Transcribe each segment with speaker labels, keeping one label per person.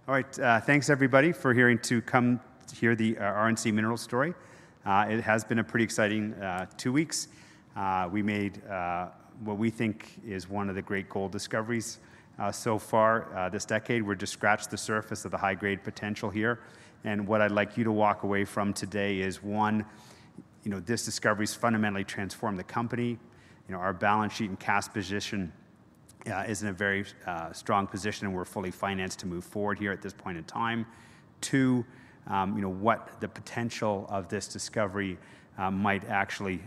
Speaker 1: All right, thanks everybody for come hear the RNC mineral story. It has been a pretty exciting 2 weeks. We made what we think is one of the great gold discoveries so far this decade. We're just scratched the surface of the high-grade potential here. And what I'd like you to walk away from today is, one, this discovery's fundamentally transformed the company. Our balance sheet and cash position is in a very strong position, and we're fully financed to move forward here at this point in time. Two, what the potential of this discovery might actually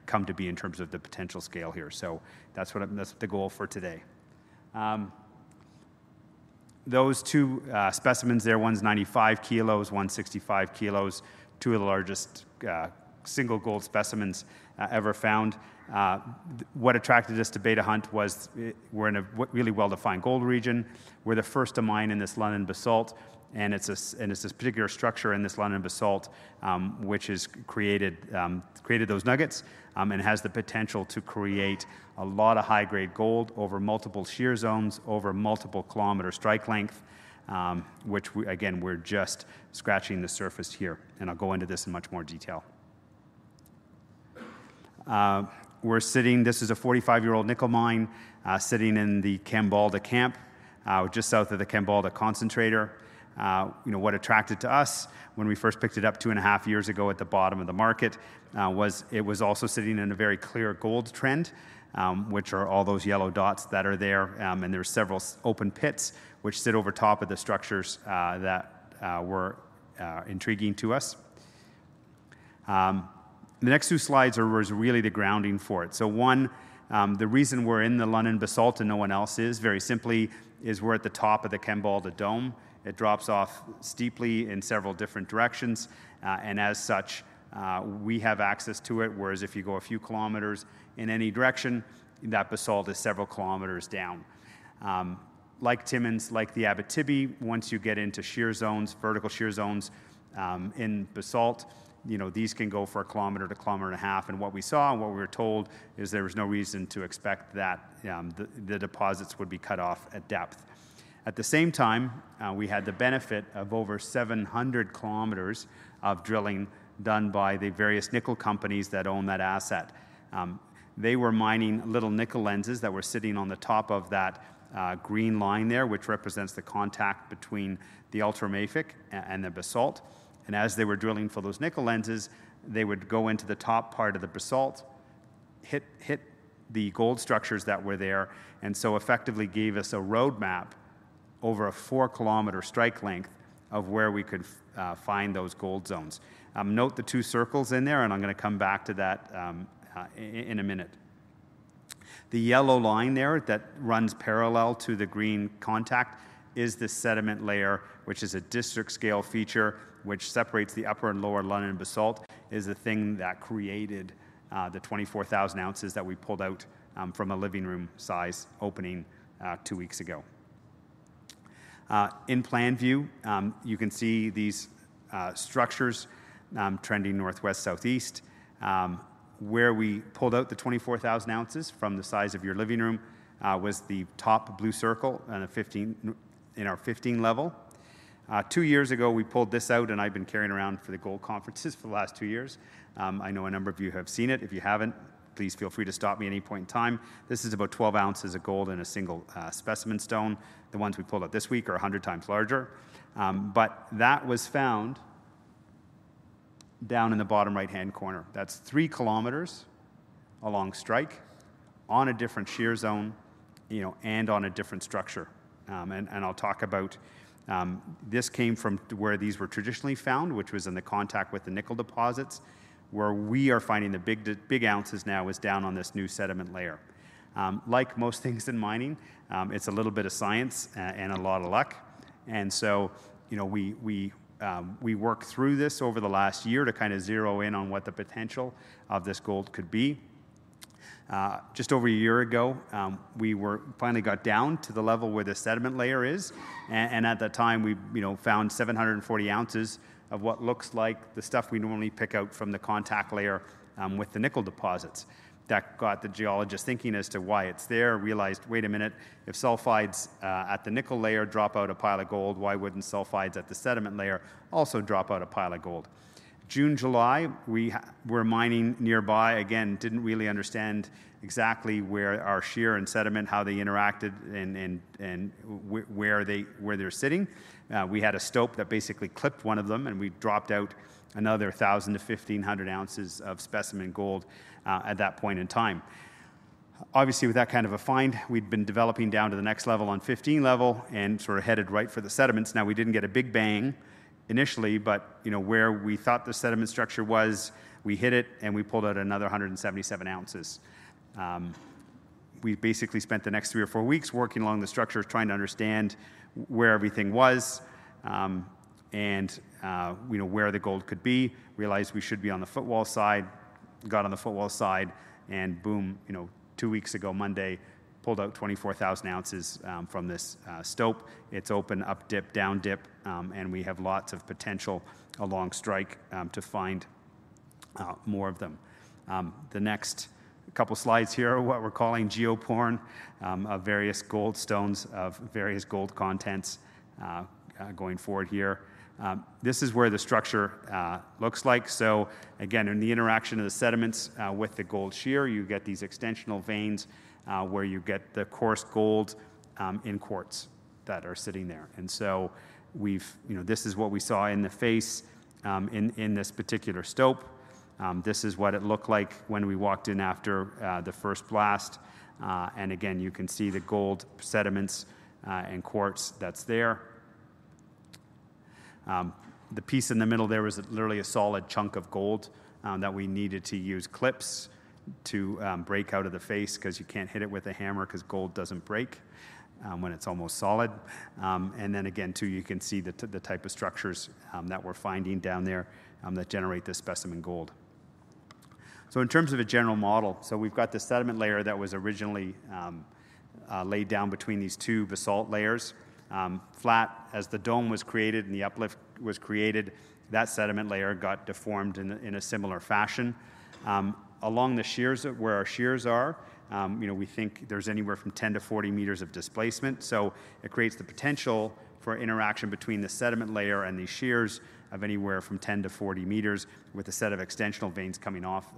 Speaker 1: come to be in terms of the potential scale here. So that's the goal for today. Those two specimens there, one's 95 kilos, one's 65 kilos, two of the largest single gold specimens ever found. What attracted us to Beta Hunt was we're in a really well-defined gold region. We're the first to mine in this London basalt, and it's this particular structure in this London basalt which has created those nuggets and has the potential to create a lot of high-grade gold over multiple shear zones, over multiple kilometer strike length, which we're just scratching the surface here, and I'll go into this in much more detail. This is a 45-year-old nickel mine sitting in the Kambalda camp, just south of the Kambalda concentrator. What attracted to us when we first picked it up 2.5 years ago at the bottom of the market was it was also sitting in a very clear gold trend, which are all those yellow dots that are there, and there's several open pits which sit over top of the structures that were intriguing to us. The next two slides was really the grounding for it. So one, the reason we're in the London basalt and no one else is, very simply, is we're at the top of the Kambalda dome. It drops off steeply in several different directions, and as such, we have access to it, whereas if you go a few kilometers in any direction, that basalt is several kilometers down. Like Timmins, like the Abitibi, once you get into shear zones, vertical shear zones in basalt, these can go for 1 kilometer to 1.5 kilometers, and what we saw and what we were told is there was no reason to expect that the deposits would be cut off at depth. At the same time, we had the benefit of over 700 kilometers of drilling done by the various nickel companies that own that asset. They were mining little nickel lenses that were sitting on the top of that green line there, which represents the contact between the ultramafic and the basalt. And as they were drilling for those nickel lenses, they would go into the top part of the basalt, hit the gold structures that were there, and so effectively gave us a roadmap over a 4-kilometer strike length of where we could find those gold zones. Note the two circles in there, and I'm going to come back to that in a minute. The yellow line there that runs parallel to the green contact is the sediment layer, which is a district scale feature which separates the upper and lower London basalt, is the thing that created the 24,000 ounces that we pulled out from a living room size opening 2 weeks ago. In plan view, you can see these structures trending northwest-southeast. Where we pulled out the 24,000 ounces from the size of your living room was the top blue circle in our 15 level. 2 years ago, we pulled this out, and I've been carrying around for the gold conferences for the last 2 years. I know a number of you have seen it. If you haven't, please feel free to stop me at any point in time. This is about 12 ounces of gold in a single specimen stone. The ones we pulled out this week are 100 times larger. But that was found down in the bottom right-hand corner. That's 3 kilometers along strike, on a different shear zone, and on a different structure. And I'll talk about this came from where these were traditionally found, which was in the contact with the nickel deposits. Where we are finding the big ounces now is down on this new sediment layer. Like most things in mining, it's a little bit of science and a lot of luck. And so, we worked through this over the last year to kind of zero in on what the potential of this gold could be. Just over a year ago, we finally got down to the level where the sediment layer is, and at that time we found 740 ounces of what looks like the stuff we normally pick out from the contact layer with the nickel deposits. that got the geologist thinking as to why it's there, realized, wait a minute, if sulfides at the nickel layer drop out a pile of gold, why wouldn't sulfides at the sediment layer also drop out a pile of gold? June, July, we were mining nearby. Again, didn't really understand exactly where our shear and sediment, how they interacted and where they're sitting. We had a stope that basically clipped one of them, and we dropped out another 1,000 to 1,500 ounces of specimen gold at that point in time. Obviously, with that kind of a find, we'd been developing down to the next level on 15 level and sort of headed right for the sediments. Now, we didn't get a big bang initially, but where we thought the sediment structure was, we hit it and we pulled out another 177 ounces. We basically spent the next 3 or 4 weeks working along the structure, trying to understand where everything was and where the gold could be. Realized we should be on the footwall side, got on the footwall side, and boom, 2 weeks ago, Monday, pulled out 24,000 ounces from this stope. It's open, up dip, down dip, and we have lots of potential along strike to find more of them. The next couple slides here are what we're calling geoporn of various gold stones of various gold contents going forward here. This is where the structure looks like. So again, in the interaction of the sediments with the gold shear, you get these extensional veins where you get the coarse gold in quartz that are sitting there. And so this is what we saw in the face in this particular stope. This is what it looked like when we walked in after the first blast. And again, you can see the gold sediments and quartz that's there. The piece in the middle there was literally a solid chunk of gold that we needed to use clips to break out of the face, because you can't hit it with a hammer because gold doesn't break when it's almost solid. And then again, too, you can see the type of structures that we're finding down there that generate this specimen gold. So in terms of a general model, so we've got the sediment layer that was originally laid down between these two basalt layers. Flat as the dome was created and the uplift was created, that sediment layer got deformed in a similar fashion. Along the shears, where our shears are, we think there's anywhere from 10 to 40 meters of displacement. So it creates the potential for interaction between the sediment layer and these shears of anywhere from 10 to 40 meters, with a set of extensional veins coming off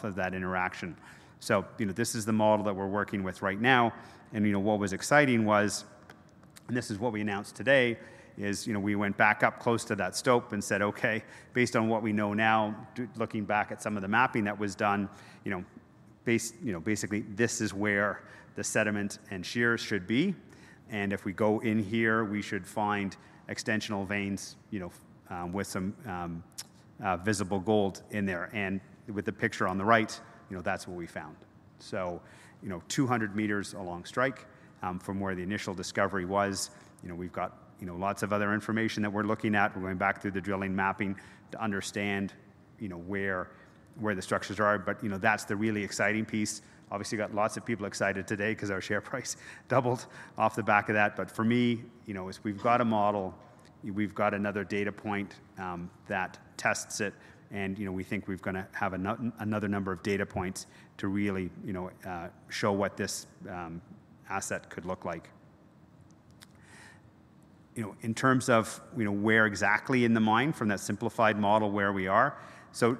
Speaker 1: of that interaction. So this is the model that we're working with right now. And what was exciting was, and this is what we announced today, is we went back up close to that stope and said, okay, based on what we know now, looking back at some of the mapping that was done, basically this is where the sediment and shears should be. And if we go in here, we should find extensional veins, with some visible gold in there. And with the picture on the right, that's what we found. So, 200 meters along strike from where the initial discovery was. We've got lots of other information that we're looking at. We're going back through the drilling mapping to understand where the structures are. But that's the really exciting piece. Obviously got lots of people excited today because our share price doubled off the back of that. But for me, is we've got a model, we've got another data point that tests it, and we think we're going to have another number of data points to really show what this asset could look like. In terms of where exactly in the mine from that simplified model where we are. So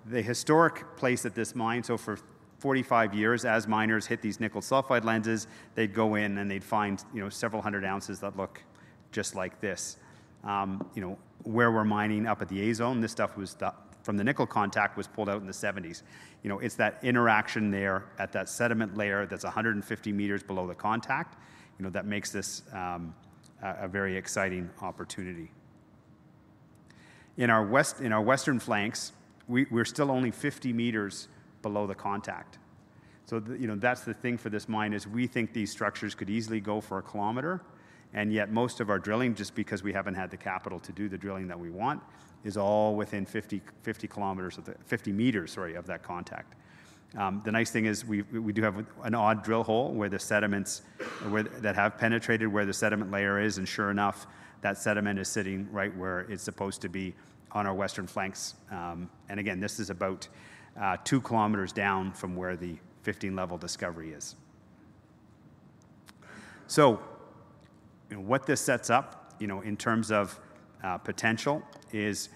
Speaker 1: the historic place at this mine, so for 45 years, as miners hit these nickel sulfide lenses, they'd go in and they'd find several hundred ounces that look just like this. Where we're mining up at the A zone, this stuff was from the nickel contact was pulled out in the 70s. It's that interaction there at that sediment layer that's 150 meters below the contact, that makes this a very exciting opportunity. In our western flanks, we're still only 50 meters below the contact. So that's the thing for this mine, is we think these structures could easily go for a kilometer, and yet most of our drilling, just because we haven't had the capital to do the drilling that we want, is all within 50 meters of that contact. The nice thing is we do have an odd drill hole where the sediments that have penetrated where the sediment layer is, and sure enough, that sediment is sitting right where it's supposed to be on our western flanks. And again, this is about 2 kilometers down from where the 15-level discovery is. So, what this sets up, in terms of potential, is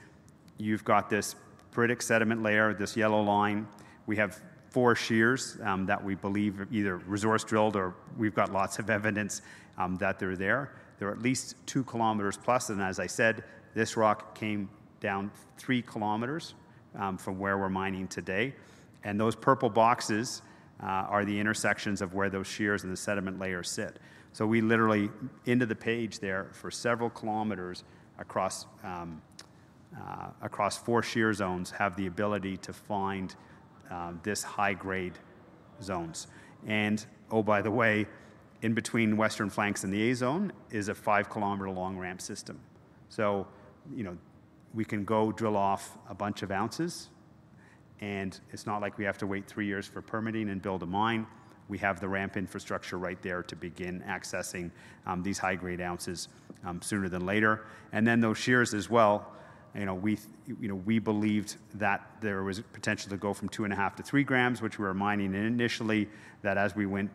Speaker 1: you've got this peritic sediment layer, this yellow line. We have 4 shears that we believe are either resource drilled or we've got lots of evidence that they're there. They're at least 2 kilometers plus, and as I said, this rock came down 3 kilometers from where we're mining today. And those purple boxes are the intersections of where those shears and the sediment layers sit. So we literally, into the page there, for several kilometers across 4 shear zones, have the ability to find this high-grade zones. And, oh, by the way, in between Western Flanks and the A zone is a 5-kilometer long ramp system. So, we can go drill off a bunch of ounces, and it's not like we have to wait 3 years for permitting and build a mine. We have the ramp infrastructure right there to begin accessing these high-grade ounces sooner than later. And then those shears as well, we believed that there was potential to go from 2.5 to 3 grams, which we were mining initially, that as we went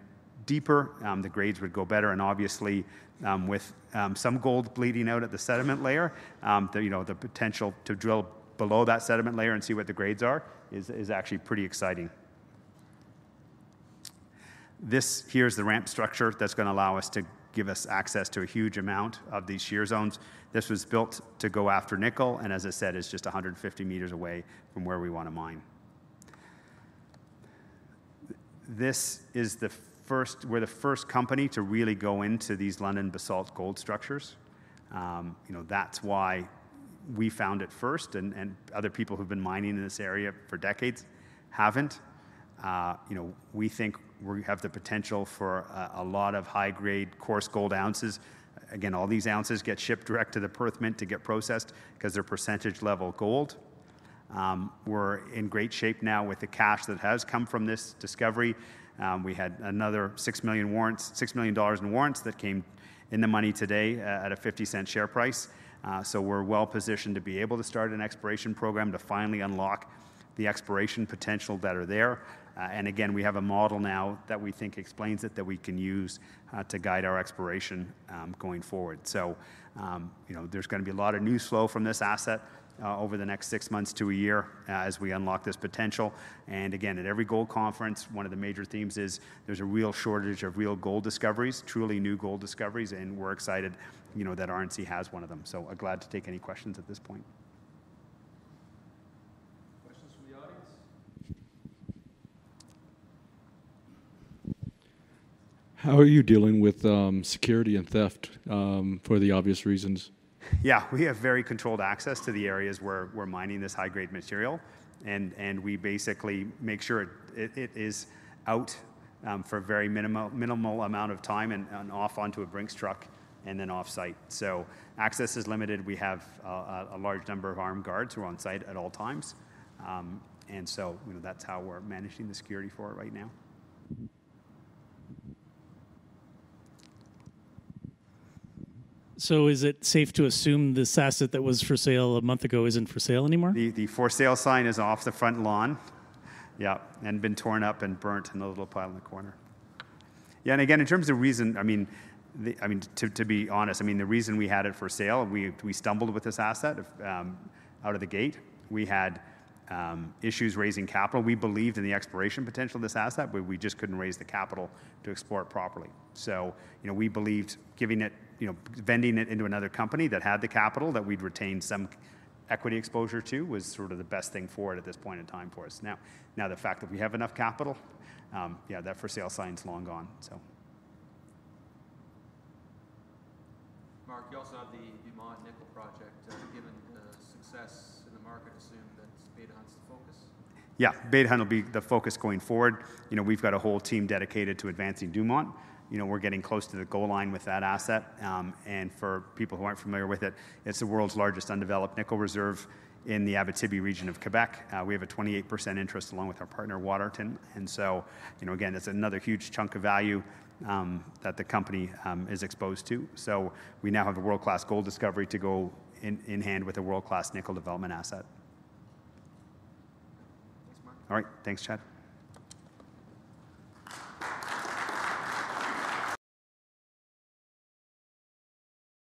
Speaker 1: deeper, the grades would go better, and obviously with some gold bleeding out at the sediment layer, the potential to drill below that sediment layer and see what the grades are is actually pretty exciting. Here's the ramp structure that's going to allow us to give us access to a huge amount of these shear zones. This was built to go after nickel, and as I said, is just 150 meters away from where we want to mine. This is we're the first company to really go into these London basalt gold structures. That's why we found it first, and other people who've been mining in this area for decades haven't. We think we have the potential for a lot of high-grade coarse gold ounces. Again, all these ounces get shipped direct to the Perth Mint to get processed because they're percentage-level gold. We're in great shape now with the cash that has come from this discovery. We had another $6 million in warrants that came in the money today at a 50-cent share price. So we're well positioned to be able to start an exploration program to finally unlock the exploration potential that are there. And again, we have a model now that we think explains it, that we can use to guide our exploration going forward. So, there's going to be a lot of news flow from this asset over the next 6 months to a year as we unlock this potential. And again, at every gold conference, one of the major themes is there's a real shortage of real gold discoveries, truly new gold discoveries, and we're excited, that RNC has one of them. So I'm glad to take any questions at this point.
Speaker 2: Questions from the audience? How are you dealing with security and theft for the obvious reasons?
Speaker 1: Yeah, we have very controlled access to the areas where we're mining this high-grade material, and we basically make sure it is out for a very minimal amount of time and off onto a Brinks truck and then off-site. So access is limited. We have a large number of armed guards who are on site at all times, and so that's how we're managing the security for it right now.
Speaker 3: So is it safe to assume this asset that was for sale a month ago isn't for sale anymore?
Speaker 1: The for sale sign is off the front lawn, yeah, and been torn up and burnt in a little pile in the corner. Yeah, and again, in terms of reason, to be honest, the reason we had it for sale, we stumbled with this asset out of the gate. We had issues raising capital. We believed in the exploration potential of this asset, but we just couldn't raise the capital to explore it properly. So, we believed giving it, vending it into another company that had the capital that we'd retain some equity exposure to was sort of the best thing for it at this point in time for us. Now the fact that we have enough capital, that for sale sign's long gone. So.
Speaker 4: Mark, you also have the Dumont nickel project. Given the success in the market, assume that Beta Hunt's the focus?
Speaker 1: Yeah, Beta Hunt will be the focus going forward. We've got a whole team dedicated to advancing Dumont. We're getting close to the goal line with that asset. And for people who aren't familiar with it, it's the world's largest undeveloped nickel reserve in the Abitibi region of Quebec. We have a 28% interest along with our partner Waterton. And so, again, it's another huge chunk of value that the company is exposed to. So we now have a world-class gold discovery to go in hand with a world-class nickel development asset. All right, thanks, Chad.